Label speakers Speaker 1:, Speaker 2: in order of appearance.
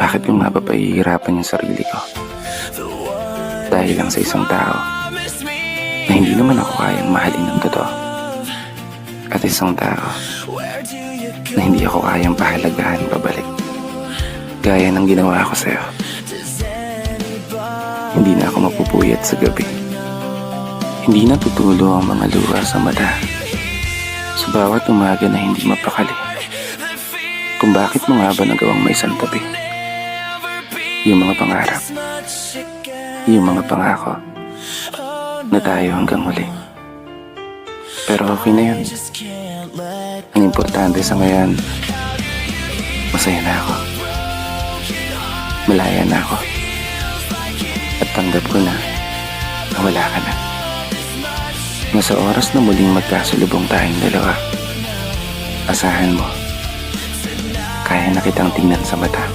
Speaker 1: Bakit ko nga ba pahihirapan yung sarili ko? Dahil lang sa isang tao na hindi naman ako kayang mahalin ng totoo. At isang tao na hindi ako kayang pahalagahan pabalik. Gaya ng ginawa ko sa'yo. Hindi na ako mapupuyat sa gabi. Hindi na tutulo ang mga luha sa mata. Sa bawat umaga na hindi mapakali. Kung bakit mo nga ba nagawang may santabi? Yung mga pangarap, yung mga pangako na tayo hanggang huli. Pero okay na yun. Ang importante sa ngayon, masaya na ako. Malaya na ako. At tanggap ko na wala ka na. Nasa oras na muling magkasulubong tayong dalawa, asahan mo, kaya na kitang tingnan sa mata.